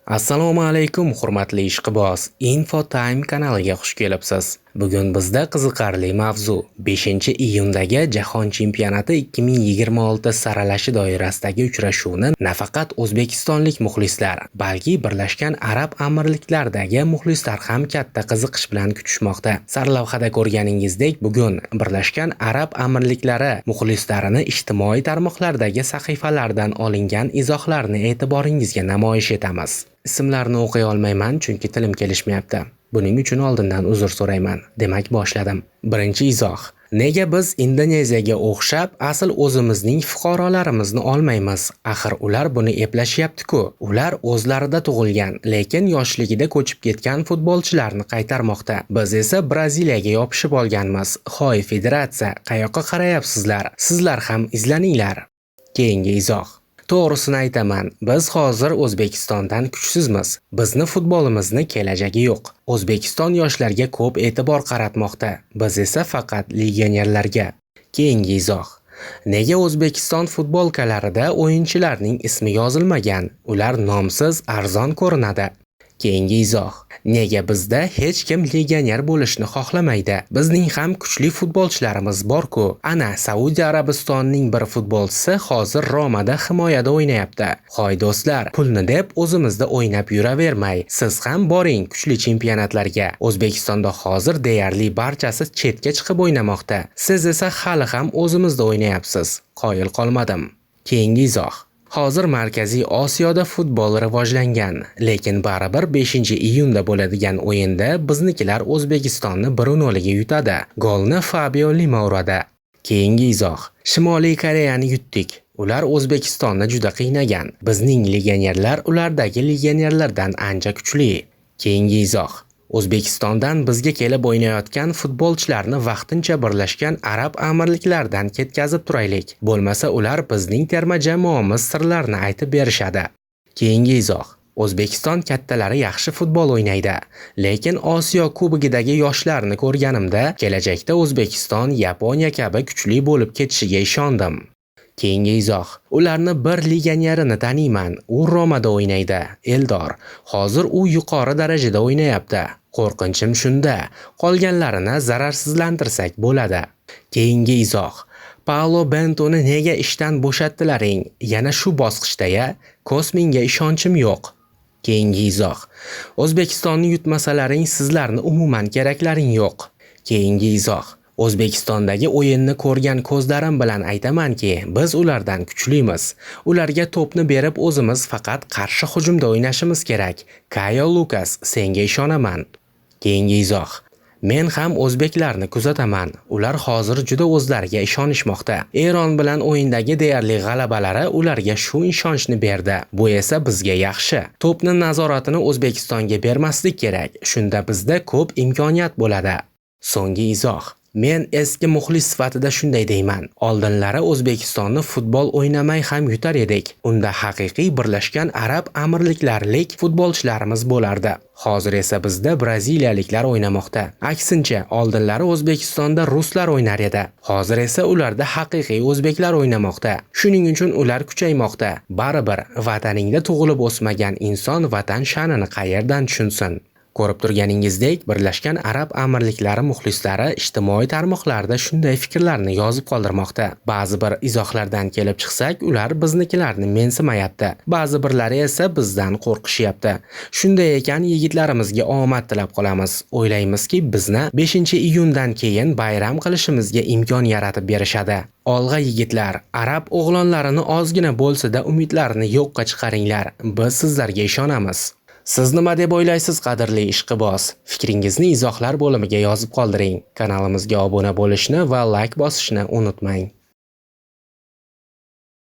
Assalomu alaykum hurmatli ishqiboz. Infotime kanaliga xush kelibsiz. Bugun bizda qiziqarli mavzu 5-iyundagi Jahon chempionati 2026 saralashi doirasidagi uchrashuvni nafaqat o'zbekistonlik muxlislar, balki Birlashgan Arab Amirliklaridagi muxlislar ham katta qiziqish bilan kutishmoqda. Sarlavhada ko'rganingizdek, bugun Birlashgan Arab Amirliklari muxlislarini ijtimoiy tarmoqlardagi sahifalardan olingan izohlarni e'tiboringizga namoyish etamiz. Ismlarni o'qiy olmayman chunki tilim kelishmayapti. Buning uchun oldindan uzr so'rayman. Demak, boshladim. Birinchi izoh. Nega biz Indoneziyaga o'xshab asl o'zimizning fuqarolarimizni olmaymiz? Axir ular buni eplashyapti-ku. Ular o'zlarida tug'ilgan, lekin yoshligida ko'chib ketgan futbolchilarni qaytarmoqda. Biz esa Braziliyaga yopishib olganmiz. Hoy federatsiya, qayoqqa qarayapsizlar? Sizlar ham izlaninglar. Keyingi izoh. To'g'risini aytaman, biz hozir O'zbekistondan kuchsizmiz. Bizni futbolimizni kelajagi yo'q. O'zbekiston yoshlarga ko'p e'tibor qaratmoqda. Biz esa faqat legionerlarga. Keyingi izoh. Nega O'zbekiston futbolkalarida o'yinchilarning ismi yozilmagan? Ular nomsiz, arzon ko'rinadi. Keyingi izoh. Nega bizda hech kim legioner bo'lishni xohlamaydi? Bizning ham kuchli futbolchilarimiz bor-ku. Ana Saudiya Arabistonining bir futbolchisi hozir Romada himoyada o'ynayapti. Hoy do'stlar, pulni deb o'zimizda o'ynab yuravermay. Siz ham boring kuchli chempionatlarga. O'zbekistonda hozir deyarli barchasi chetga chiqib o'ynamoqda. Siz esa hali ham o'zimizda o'ynayapsiz. Qoyil qolmadim. Keyingi izoh. Hozir Markaziy Osiyoda futbol rivojlangan, lekin baribir 5-iyunda bo'ladigan o'yinda biznikilar O'zbekistonni 1-0 ga yutadi. Golni Fabio Lima uradi. Keyingi izoh. Shimoliy Koreyani yutdik. Ular O'zbekistonni juda qiynagan. Bizning legionerlar ulardagi legionerlardan ancha kuchli. Keyingi izoh. O'zbekistondan bizga kelib o'ynayotgan futbolchilarni vaqtincha Birlashgan Arab Amirliklaridan ketkazib turaylik. Bo'lmasa ular bizning terma jamoamiz sirlarini aytib berishadi. Keyingi izoh. O'zbekiston kattalari yaxshi futbol o'ynaydi, lekin Osiyo Kubogidagi yoshlarni ko'rganimda kelajakda O'zbekiston Yaponiya kabi kuchli bo'lib ketishiga ishondim. Keyingi izoh. Ularni bir legionerini taniyman. U Romada o'ynaydi. Eldor. Hozir u yuqori darajada o'ynayapti. Qo'rqinchim shunda. Qolganlarini zararsizlantirsak bo'ladi. Keyingi izoh. Paulo Bentoni nega ishdan bo'shatdilaring? Yana shu bosqichdaya? Kosminga ishonchim yo'q. Keyingi izoh. O'zbekistonni yutmasalaring sizlarni umuman keraklaring yo'q. Keyingi izoh. O'zbekistondagi o'yinni ko'rgan ko'zlarim bilan aytamanki, biz ulardan kuchlimiz. Ularga to'pni berib o'zimiz faqat qarshi hujumda o'ynashimiz kerak. Kayo Lukas, senga ishonaman. Keyingi izoh. Men ham o'zbeklarni kuzataman. Ular hozir juda o'zlariga ishonishmoqda. Eron bilan o'yindagi deyarli g'alabalari ularga shu ishonchni berdi. Bu esa bizga yaxshi. To'pni nazoratini O'zbekistonga bermaslik kerak. Shunda bizda ko'p imkoniyat bo'ladi. So'nggi izoh. Men eski muxlis sifatida shunday deyman. Oldinlari O'zbekistonni futbol o'ynamay ham yutar edik. Unda haqiqiy Birlashgan Arab Amirliklarilik futbolchilarimiz bo'lardi. Hozir esa bizda braziliyaliklar o'ynamoqda. Aksincha, oldinlari O'zbekistonda ruslar o'ynar edi. Hozir esa ularda haqiqiy o'zbeklar o'ynamoqda. Shuning uchun ular kuchaymoqda. Baribir vataningda tug'ilib o'smagan inson vatan sha'nini qayerdan tushunsin? Ko'rib turganingizdek, Birlashgan Arab Amirliklari muxlislari ijtimoiy tarmoqlarda shunday fikrlarni yozib qoldirmoqda. Ba'zi bir izohlardan kelib chiqsak, ular biznikilarni mensimayapti. Ba'zi birlari esa bizdan qo'rqishyapti. Shunday ekan, yigitlarimizga omad tilab qolamiz. O'ylaymizki, bizni 5-iyundan keyin bayram qilishimizga imkon yaratib berishadi. Olg'a yigitlar, arab o'g'lonlarini ozgina bo'lsa-da umidlarini yo'qqa chiqaringlar. Biz sizlarga ishonamiz. Siz nima deb o'ylaysiz, qadrli ishqiboz? Fikringizni izohlar bo'limiga yozib qoldiring. Kanalimizga obuna bo'lishni va like bosishni unutmang.